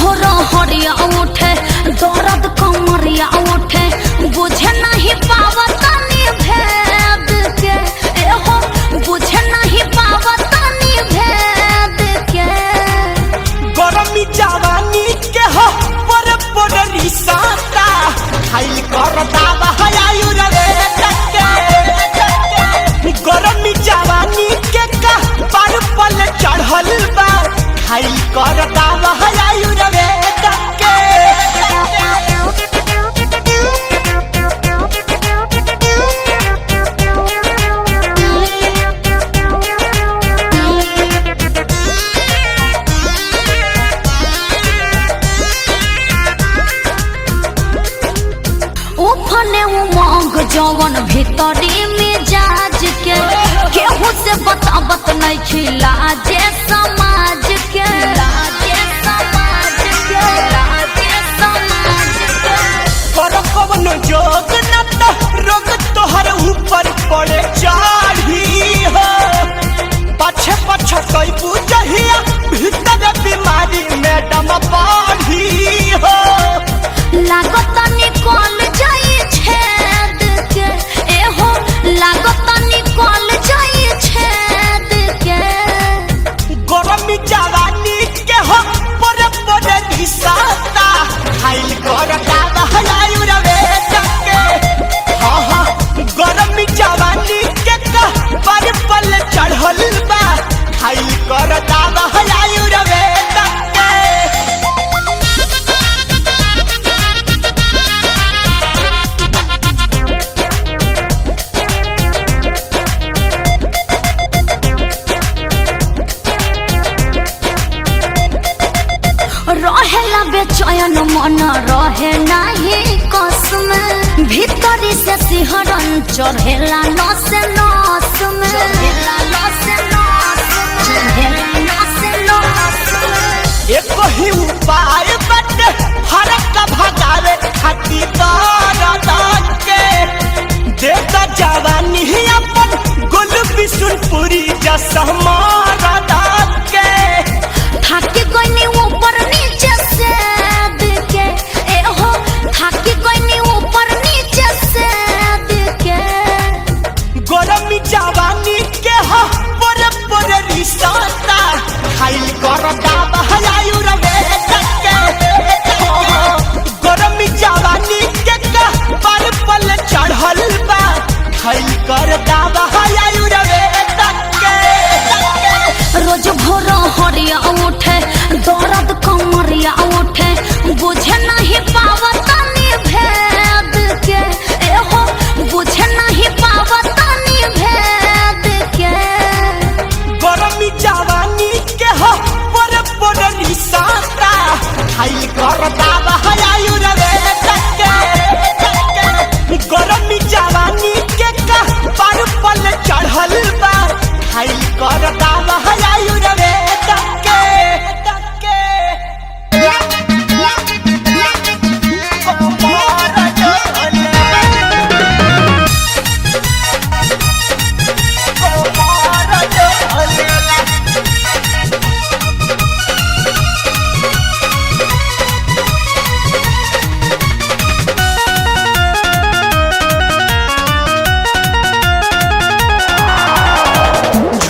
भोर हरिया उठे दर्द कमरिया उठे बुझे नहीं पावतानी भेद के एहो बुझे नहीं पावतानी भेद के गरमी जवानी के हो पर रिसाता खाइल कर दावा हयायु रे टके गरमी जवानी के का पर पल चढ़ल बा खाइल कर दावा हयायु रे टके उफने उमंग जवन भीतरी में जाज के केहू से बतावत नहीं खिला जे समाज के कर कवन जोग न तो रोग तोहर ऊपर पड़े चढ़ी हो पछे पछे कई बुझहिया भीतर बीमारी मैडम बढ़ी हो लागत निकल जाई छेद के एहो लागत निकल जाई छेद के गरमी जवानी के हो पर घिसाता खाइल कर दावा हयायु रे टके हाँ हाँ गरमी जवानी के का पर पल चढ़ल बा खाइल कर दावा हयायु रे टके रहेला बेचैन मन रहे नहीं कसम भीतरी से सिहरन चढ़ेला नस नस में एक ही उपाय बटे फरक भगावे खातिर दर्द के देता जवानी अपन गुल बिशुनपुरी जैसा मरद के थाकी कोई ऊपर नीचे से के एहो थाकी कोई ऊपर नीचे से के गरमी जवानी के हो पर रिसाता खाइल कर दावा हयायु रे टके गरमी जवानी के का पर पल चढ़ल बा खाइल कर दावा हयायु रे टके रोज भोर हरिया उठे दर्द कमरिया उठे बुझे नहीं पावतानी भेद के एहो बुझे नहीं पावतानी भेद के गरमी जवानी के हो पर रिसाता खाइल कर दावा हयायु रे टके गरमी जवानी के का पर पल चढ़ल बा खाइल कर दावा हयायु रे टके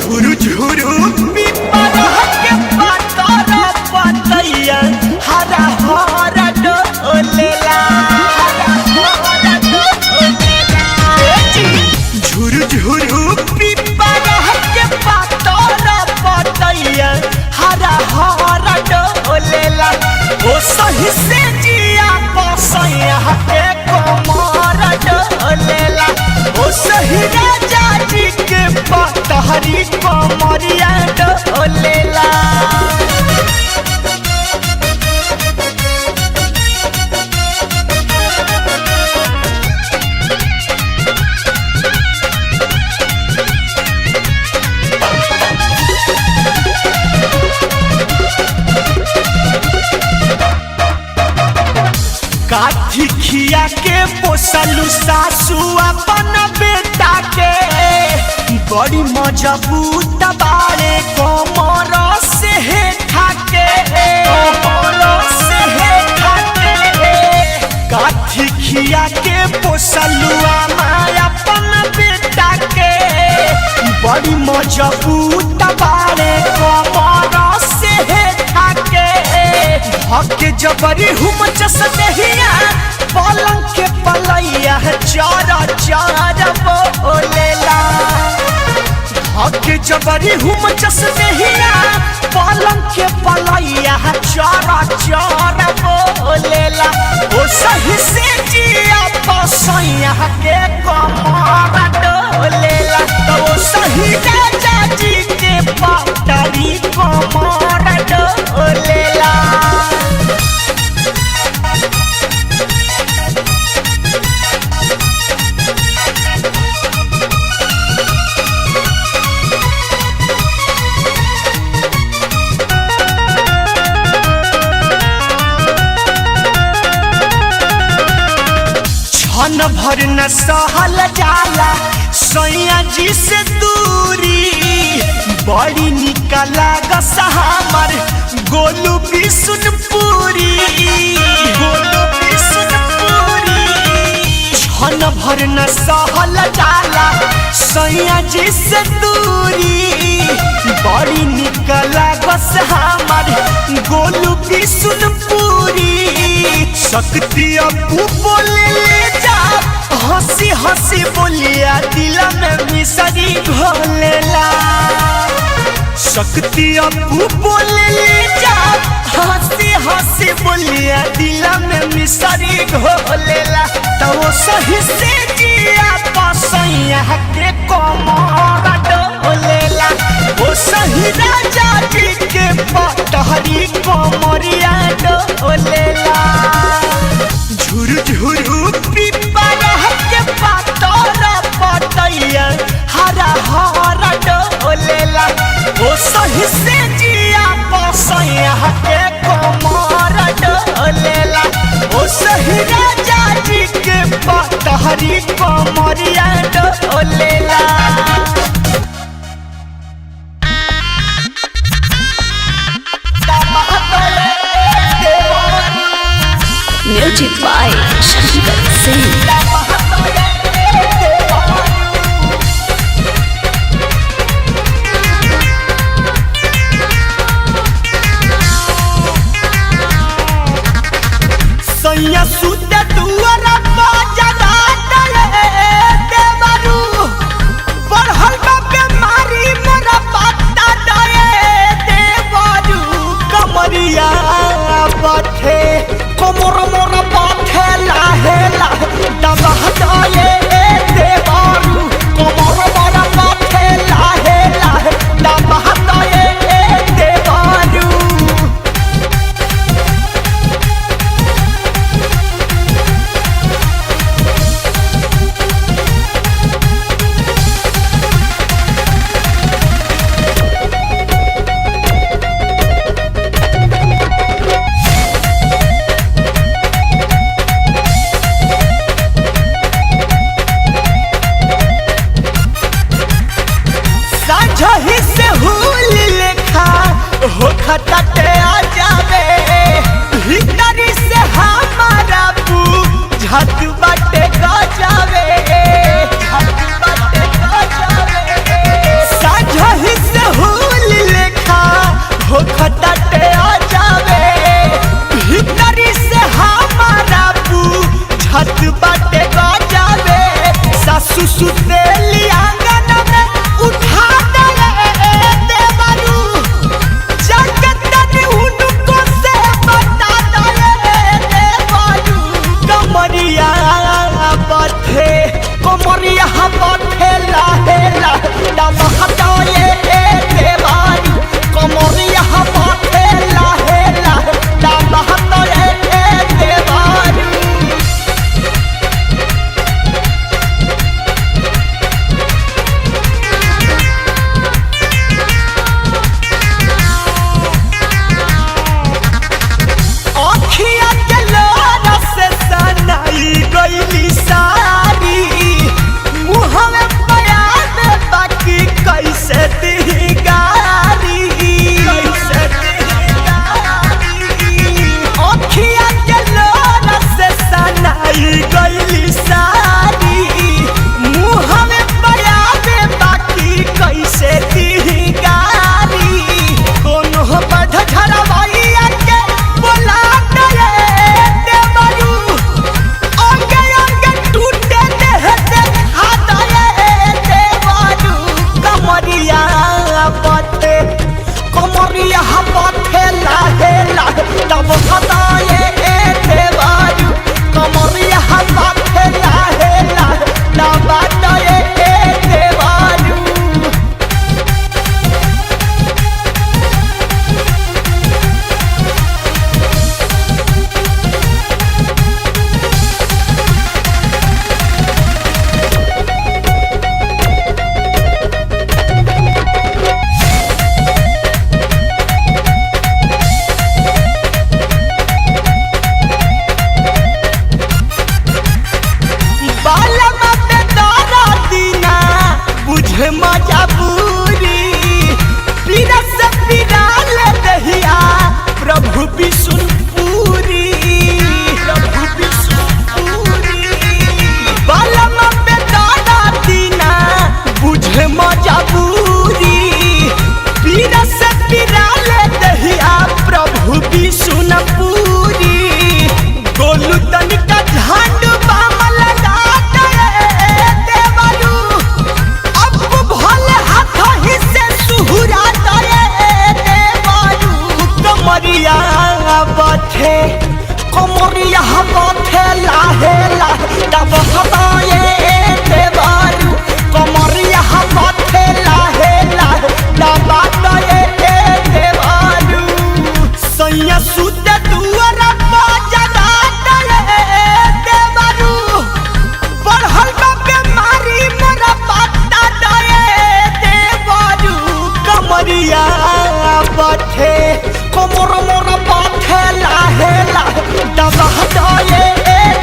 झुरु झुरु पिपरा के पातर पतैया हरा हरा डोलेला झुरु झुरु पिपरा के पातर पतैया हरा हरा डोलेला ओ सही से जिया पसैया के कोमर डोलेला ओ सही राजा जी के पतहरी कोमरिया डोलेला काठी खिया के पोसलू सासू अपन बेटा के बड़ी मजबूत बाड़े कोमर से हे ठाके कोमर हके जबरी हुम चसदेहिया पलंग के पलैया चारा चारा बोलेला हके जबरी हुम चसदेहिया पलंग के पलैया चारा चारा बोलेला ओ सही से जिया पसैया के कमर डोलेला तो ओ सही राजा जी के पटरी कमर डोलेला छन भर न सहल जाला सैया जी से दूरी बड़ी निकला गसा हमर गोलू बिसुनपुरी छन भर न सहल जाला सैया जी से दूरी बड़ी निकला गसा हमर गोलू बिसुनपुरी शक्ति अबू बोले ले जा हंसी हंसी बोलिया दिल में मिसरी घोलेला शक्ति अबू बोले ले जा हंसी हंसी बोलिया दिल में मिसरी घोलेला तो वो सही से जिया पसैया के कमर डोलेला वो सही राजा जी के पटहरी कमरिया डोलेला झुरु झुरु पिपरा के पातर पतैया हरा हरा डोलेला ओ सही से जिया पसैया के कमर डोलेला ओ सही राजा जी के पटहरी कमरिया डोलेला Music by Shankar Singh. सैया सुत दुआरा बाजरा दले देवरू बढ़ल बा बीमारी मोरा पत्ता दले देवरू कमरिया बथे कोमर मोर बथे लाहे लाहे दबा कमरिया पथे लाहे लाहे तब हदाए देवारू कमरिया पथे लाहे लाहे तब हदाए देवारू मजबूरी पीरा से पीरा ले दहिया प्रभु विष्णुपुरी प्रभु विष्णुपुरी बालमा पे दादा दीना बुझे मजबूरी पीरा से पीरा ले दहिया प्रभु विष्णुपुरी गोलू तनिका झांडू बाम लगा कमरिया पथे लाहे लाहे तब हदाए देवारू कमरिया पथे लाहे लाहे तब हदाए देवारू सैया सुते दुआरा बाजदा देवारू बढ़ल बा बीमारी मोरा पत्ता दए देवारू कमरिया पथे कमर मोरा पथे लाहे लाहे तब हदाए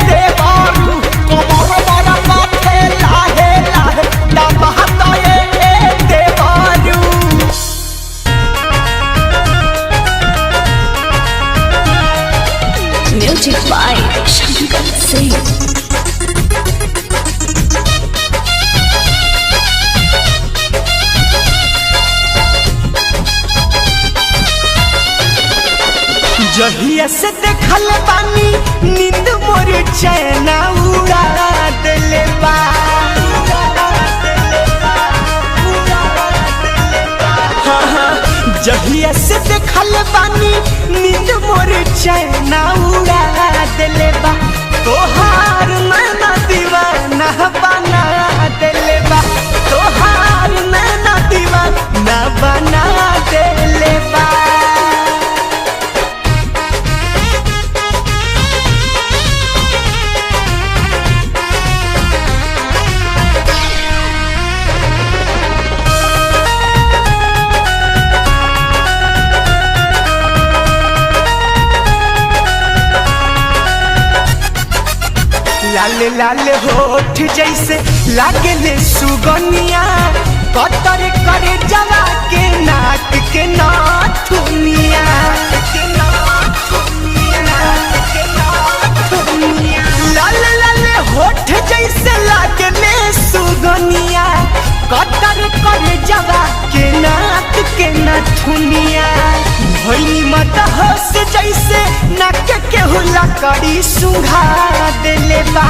देवारू कमर मोरा पथे लाहे लाहे तब हदाए देवारू Music by Shankar Singh. जहिया से देखल बानी नींद मोर चैना उड़ा देले बा जहिया से देखल बानी नींद मोर चैना उड़ा देले बा तोहार नैना दीवाना बना देले बा तोहार नैना दीवाना बना देले बा लाल लाल होठ जैसे लागले सुगनिया कतर करे जवा के नाक के नाथुनिया लाल लाल होठ जैसे लागले सुगनिया कतर करे जवा के नाक के नाथुनिया भई मत हंस जैसे नाक के हुला कड़ी सुंघा देले बा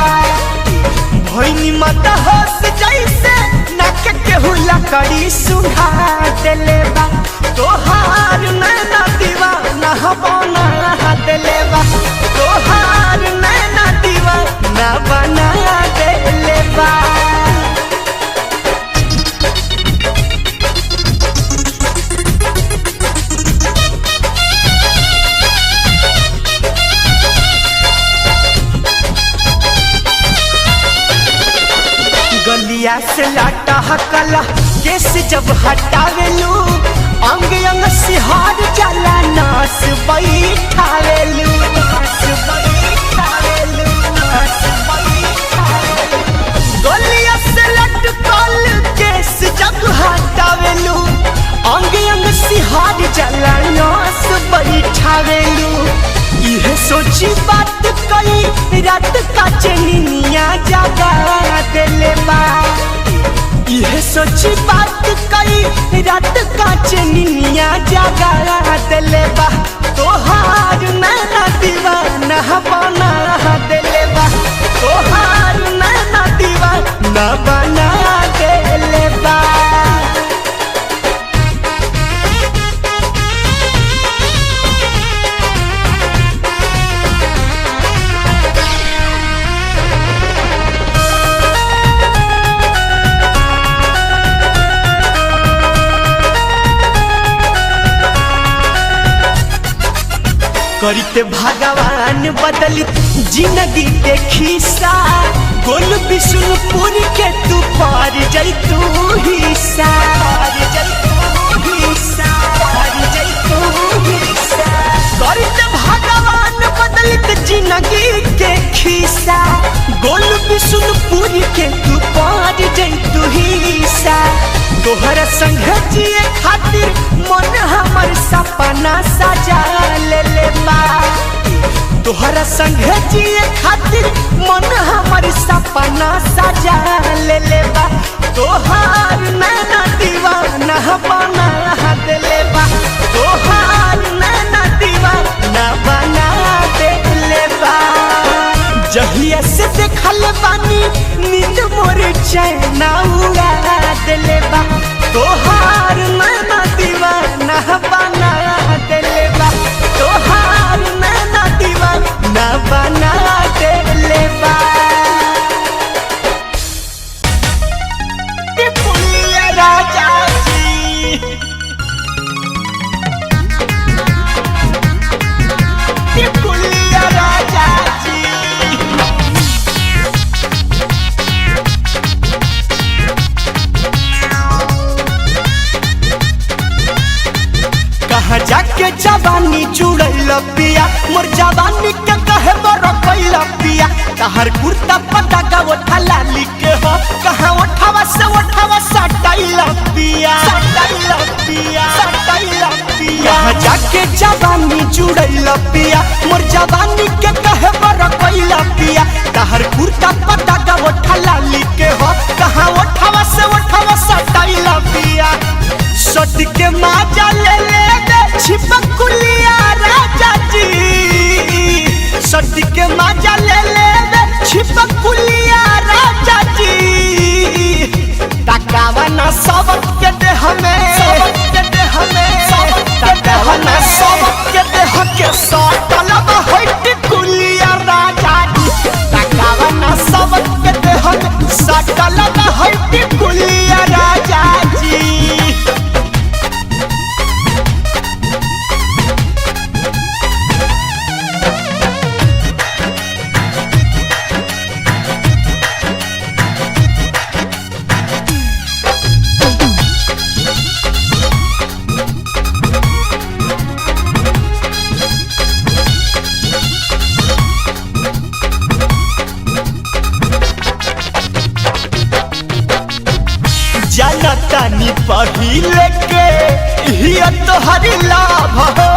भई मत हंस जैसे नाक के हुला कड़ी सुंघा देले बा तोहार नैना दीवाना बना देले बा तोहार नैना दीवाना बना देले बा गलिया से लाटा हकला केस जब हटावेलू अंग अंग सिहार जाला नास बैठावेलू गलिया से लटकल केस जब हटावेलू अंग अंग सिहार जाला नास बैठावेलू यह सोची बात कई रात का चनिया जागा देले बा यह सोची बात कई रात का चनिया जागा देले बा तोहार नैना दीवाना बना देले बा तोहार नैना दीवाना बना देले बा करते भगवान बदली जिंदगी के खिस्सा गोल बिशुनपुर के तू पार जैतू हिस्सा करते भगवान बदलित जिंदगी के खिस्सा गोल बिशुनपुर के तू पार जैतू हिस्सा तोहरा संग जिए खातिर मन हमर सपना सजा ले बा तोहरा संग जिए खातिर मन हमर सपना सजा ले बा तोहार नैना दीवाना बना देले बा तोहार नैना दीवाना बना देले बा जहिया से देखल बानी नींद मोर चैना उड़ा देले बा तोहार नैना दीवाना बना देले बा तोहार नैना दीवाना बना देले बा टिपुलिया राजा जी टिपुलिया राजा जी कहाँ जाके जवानी जुड़ल पिया मोर जवानी के कहे बड़ कैल पिया तहर कुर्ता पता का ओठा लाली के हो कहाँ ओठावा से ओठावा सटाइल पिया कहाँ जाके जवानी जुड़ल पिया मोर जवानी के कहे बड़ कैल पिया तहर कुर्ता पता का ओठा लाली के हो कहाँ ओठावा से ओठावा सटाइल पिया सट के माजा ले छिपकुलिया राजा जी सट के माजा ले छिपकुलिया राजा जी तकावा ना सबक के दे हमें तकावा ना सबक के दे हके सटल बहट कुलिया राजा जी तकावा ना सबक के दे हमें सटल बहट कुलिया राजा जी जनतानी पहिले के हिया तोहरी लाभ हो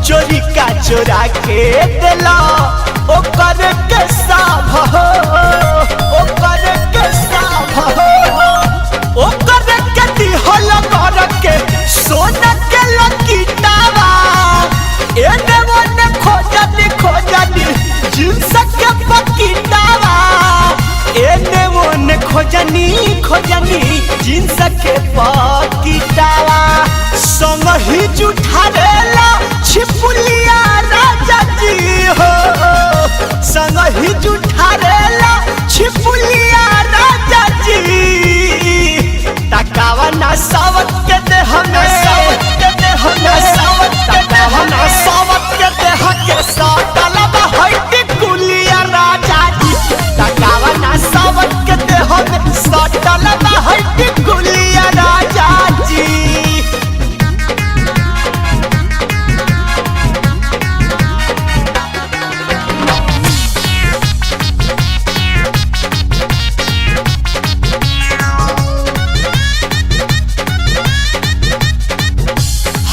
चोरी का चोरा के दिला ओकर के साभ हो ओकर के साभ हो ओकर के दिहल कर के सोना के लकीटावा एने ओने खोजनी जिंस के पकीटावा एने ओने खोजनी जिंस के पकीटावा संग ही जुठारेला छिपुलिया राजा जी हो संग ही जुठारेला छिपुलिया राजा जी तकावा ना सावत के दे हमें तकावा ना सावत के दे हके सटल बहट कुलिया राजा जी तकावा ना सावत के दे हमें सटल बहट कुलिया राजा जी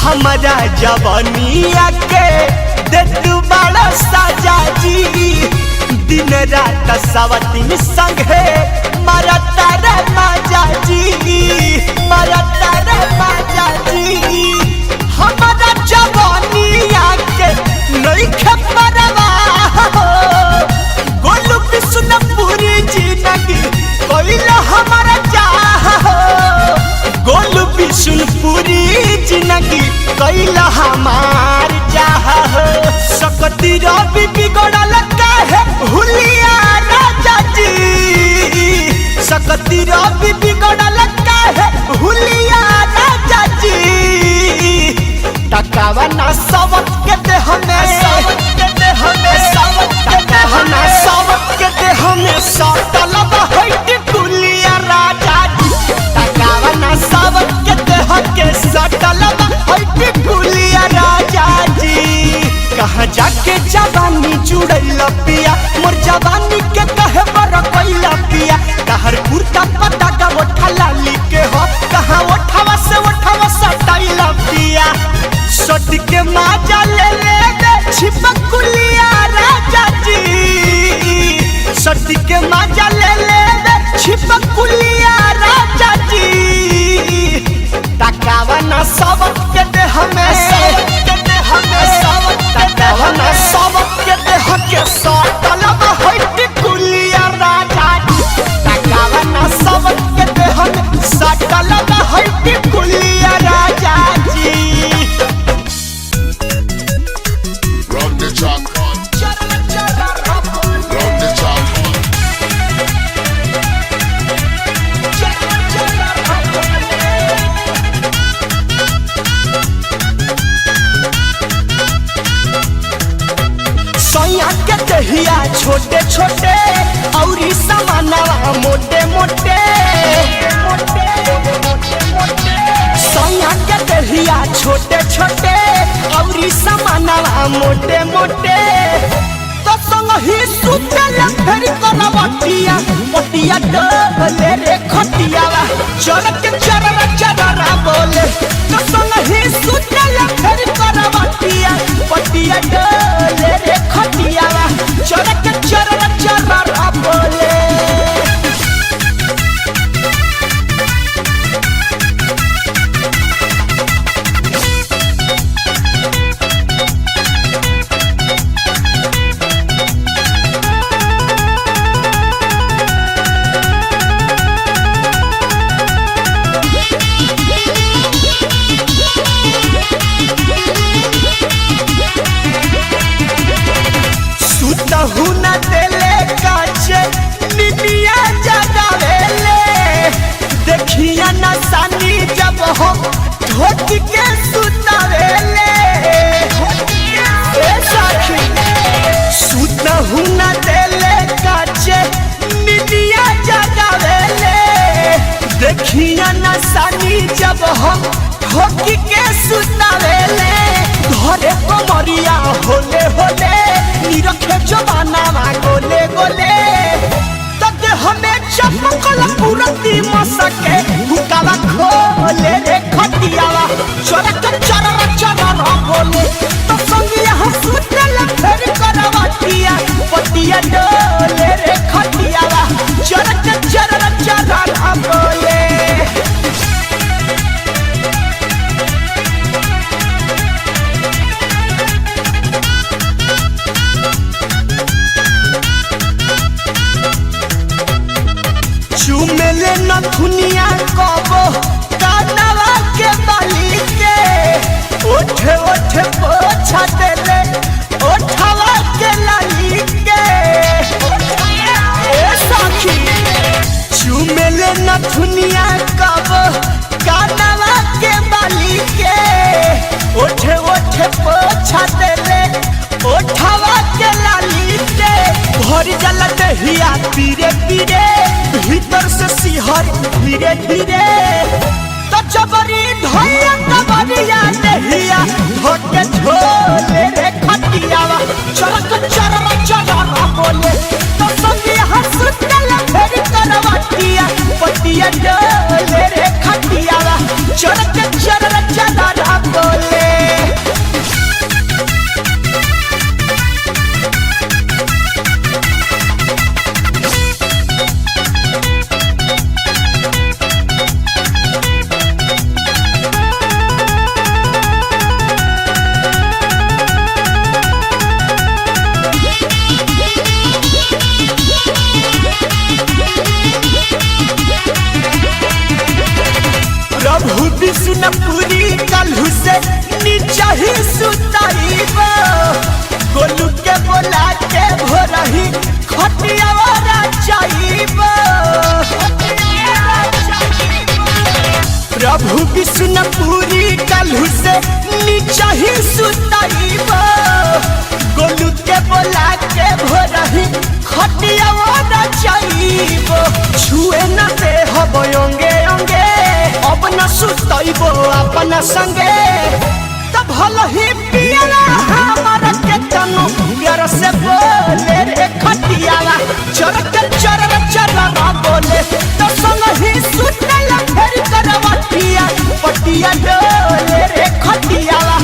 हमारा जवानिया के दे तू बड़ा साजा जी दिन रात सवतीन संगे मरता रे माजा जी हमारा जवानिया के नहीं खबरवा गोलू बिशुनपुरी जिंदगी कोइला हमारा चाह गोलू बिशुनपुरी जिंदगी कोइला हमार चाह सकती रवि बिगड़ल काहे हुलिया राजा जी सकती रवि बिगड़ल काहे हुलिया राजा जी तकावा ना सबक के दे हमें सट के माजा ले ले छिपकुलिया राजा जी सट के माजा ले ले छिपकुलिया राजा जी तकावा न सबक के दे हमें तकावा न सबक के दे हके सटलम हट कुलिया राजा जी तकावा न सबक के दे हमें सटलम हट कुलिया राजा जी Run the track on. Run the track on. सैया के दहिया छोटे छोटे और समानवा मोटे मोटे सैया के दहिया छोटे छोटे और समानवा मोटे मोटे तो संग ही सुतल फिर करवटिया पटिया डोले रे खटियावा चरक चररा चररा बोले तो संग ही सुतल फिर करवटिया पटिया डोले रे खटियावा चरक चररा चररा बोले सुतहु न देले काचे निनिया जगावेले देखिया न सानी जब हो ढोक के सुतावेले ए साखी सुतहु न देले काचे निनिया जगावेले देखिया न सानी जब हो ढोक के सुतावेले घरे कमरिया होले होले निरखे जवाना गोले गोले तब हमें चमकल पूरती मसके हुकावा खोले रे खटियावा चरक चररा चररा बोले तो संगिया हंसुतल फिर करवटिया पटिया डोले रे खटियावा चरक चररा चररा बोले चुमेले न दुनिया कबो कानवा के बाली के ओठे ओठे पोछा देले ओठवा के लाली के ए साखी चुमेले न दुनिया कबो कानवा के बाली के ओठे ओठे पोछा देले ओठवा के लाली के भर जल दहिया पीरे पीरे भीतर से सिहर धीरे धीरे तो जबरी धैया तबरिया दहिया धोके झोले रे खटियावा चरक चररा चररा बोले तो संगे हंसतल फिर करवटिया पटिया डोले रे खटियावा चरक चररा चररा बोले प्रभु विष्णुपुरी कलहु से नीचा ही सुताईबो गोलू के बोला के भोरही खटियावा चाईबो प्रभु विष्णुपुरी कलहु से नीचा ही सुताईबो गोलू के बोला के भोरही खटियावा चाईबो छुए न दे हबो अंगे अंगे अब न सुतइबो अपन संगे तब भल ही पियला हमारा के तनु प्यार से बोले रे खटियावा चरक चरर चररा बोले तो संग ही सुतला फिर करवटिया पटिया डोले रे खटियावा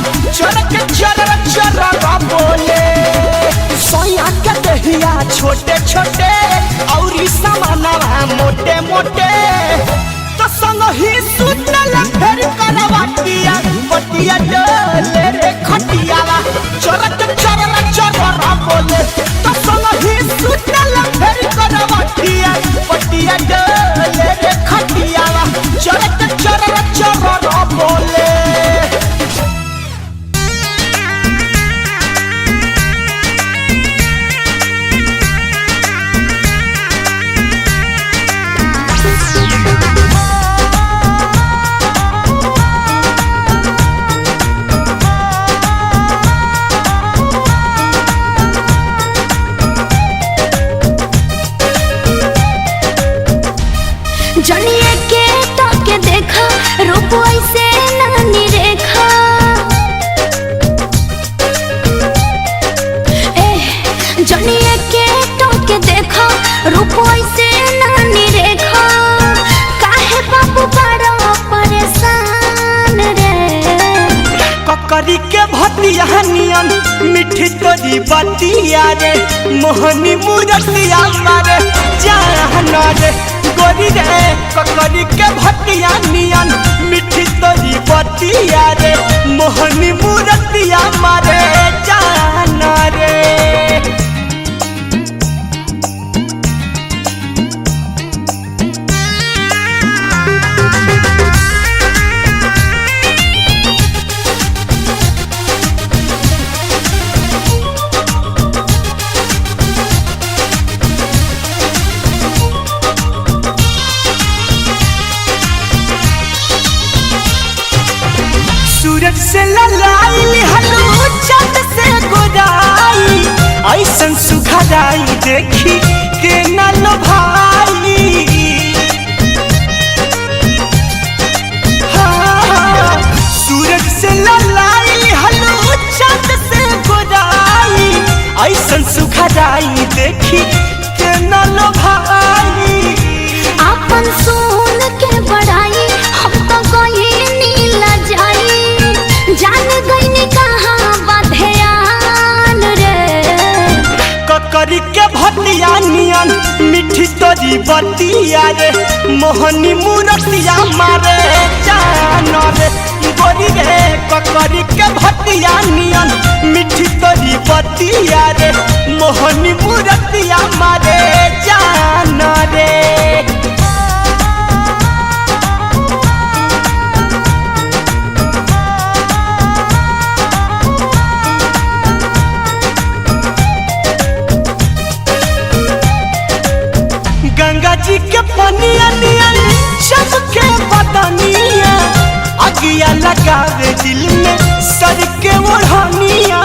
भतिया नियन मिठी तोरी बतिया रे मोहनी मूरतिया मारे जान रे गोरी रे ककरी के भतिया नियन मिठी तोरी बतिया रे मोहनी मूरतिया मारे जान रे। सूरज से ललाई हलू चंद से गोराई ऐसन सुखदाई देखी के न लो भाई। हाँ, सूरज से ललाई हलू चंद से गोराई ऐसन सुखदाई देखी के न लो भाई। अपन सोन के बड़ाई हम तो गए नीला जाई जान गईनी कहाँ बधयान रे ककरी के भतिया नियन मिठी तोरी बतिया रे मोहनी मूरतिया मारे जान रे गोरी रे ककरी के भतिया नियन मिठी तोरी बतिया रे मोहनी मूरतिया मारे जान रे। गंगा जी के पनिया नियन सबके बदनिया अगिया लगावे दिल में सर के ओढ़निया।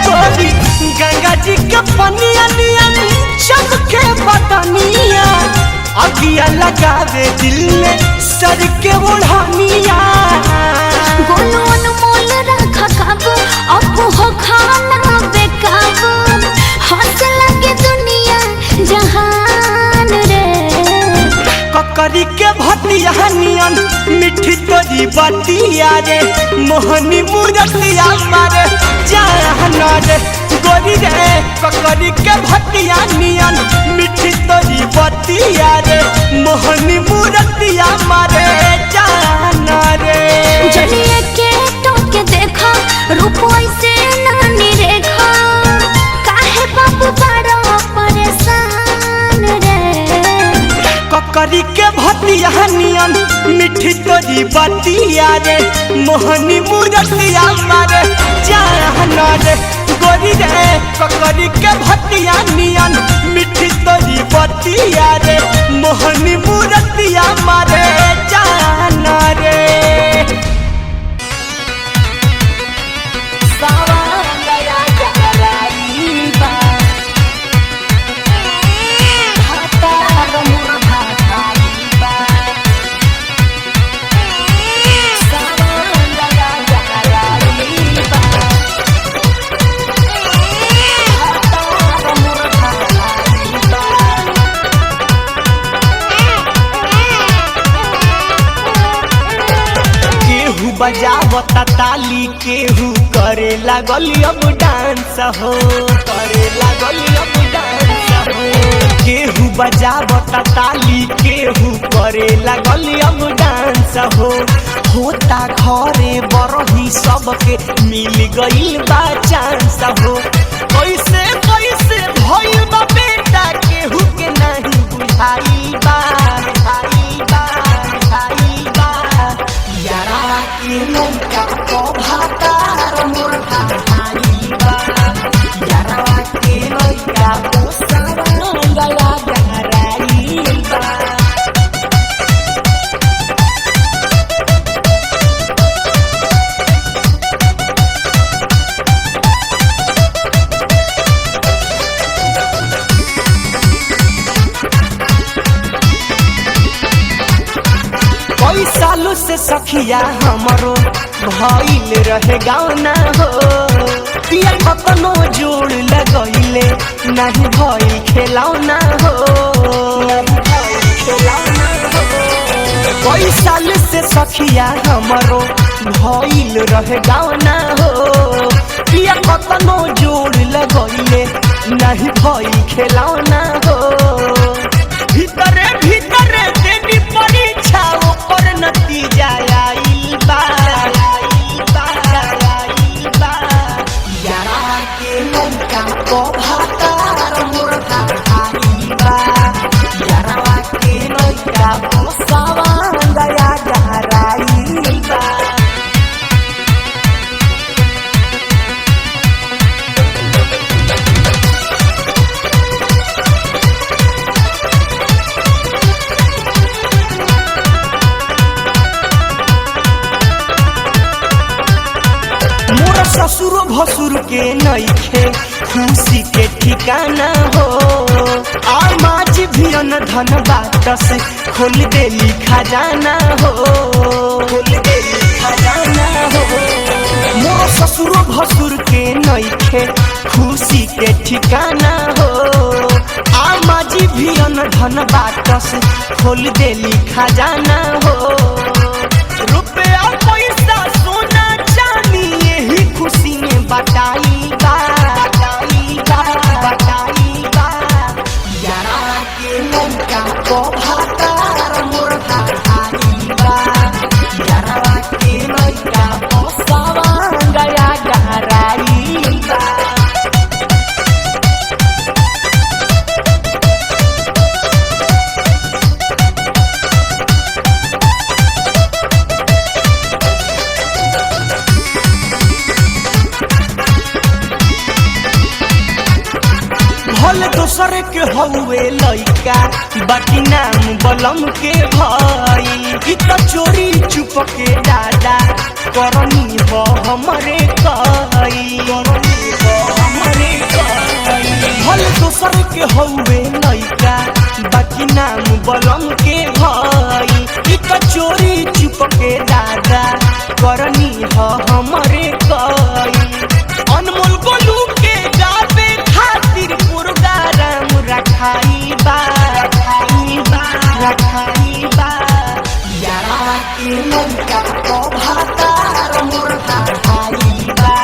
गोरी गंगा जी के पनिया नियन सबके बदनिया अगिया लगावे दिल में सर के ओढ़निया। गोलू अनमोल रख काबू अब हो खाना बेकाबू हंस लगे दुनिया जहान रे ककरी के भतिया नियन मिठी तोरी बतिया रे मोहनी मूरतिया मारे जान रे गोरी रे ककरी के भतिया नियन मिठी तोरी बतिया रे मोहनी मूरतिया मारे जान रे। जलिए के टोके देखा रूप ऐसे नानी रेखा काहे बाबू बड़ा परेशान रे ककरी के भतिया नियन मिठी तोरी बतिया रे मोहनी मूरतिया मारे जान रे गोरी रे ककरी के भतिया नियन मिठी तोरी बतिया रे मोहनी मूरतिया मारे जान रे। बजावता ताली केहू करे लागल अब डांस हो करे लागल अब डांस हो। केहू बजावता ताली केहू करे लागल अब डांस हो। होता घरे बरही सबके मिल गइल बा चांस हो। कैसे कैसे भइल बा बेटा केहू के नहीं बुझाई बा बुझाई बा बुझाई बा। यारा के लौका को भातार मोर भाई बा यारा के लौका को सारा गला गहराई बा। कई सालों से सखिया हमरो भइल रहे गाना हो। पिया कतनो जोड़ लगइले नहीं भइल खिलौना हो नहीं भइल खिलौना हो। कई साल से सखिया हमरो भइल रहे गावना हो पिया कतनो जोड़ लगइले नहीं भइल खेलौना हो भीतरे भीतरे देनी परीक्षा ओकर नतीजा आइल बा यारा के लड़का को भातार मुर्गा खाइल बा यारा के लड़का को सवांग दया गहराइल बा मोर ससुर भसुर के नइखे खुशी के ठिकाना हो आमाज भियन धन बात से खोल देली खजाना हो खोल देली खजाना हो मोर ससुर भसुर के नइखे खुशी के ठिकाना हो आमाज भियन धन बात से खोल देली खजाना हो रुपया पैसा सोना चांदी यही खुशी में बटाई बा यारा के लड़का को भातार मुर्गा खाइल बा यारा के लड़का को सवांग दया गहराइल बा भल दोसर के हउए लइका बाकी नाम बलम के भई ई त चोरी चुप के दादा करनी हो हमरे कई भल दोसर के हउए लइका बाकी नाम बलम के भई ई त चोरी चुप के दादा करनी हो हमरे कई अनमोल गोलू के गावे खातिर प्रोग्राम रखाई बा यारा के लड़का को भातार मुर्गा खाई बा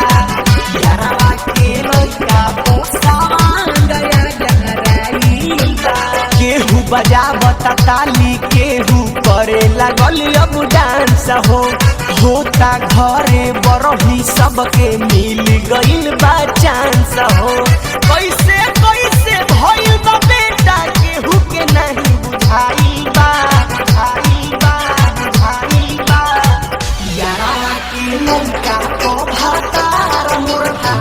यारा के लड़का को सवांग दया गहराइल बा केहू बजावता ताली केहू करे लागल अब डांस हो होता घरे बरही सबके मिल गइल बा चांस हो कैसे कैसे भइल बा बेटा केहू के नहीं बुझाइल बा यारा के लड़का को भातार मुर्गा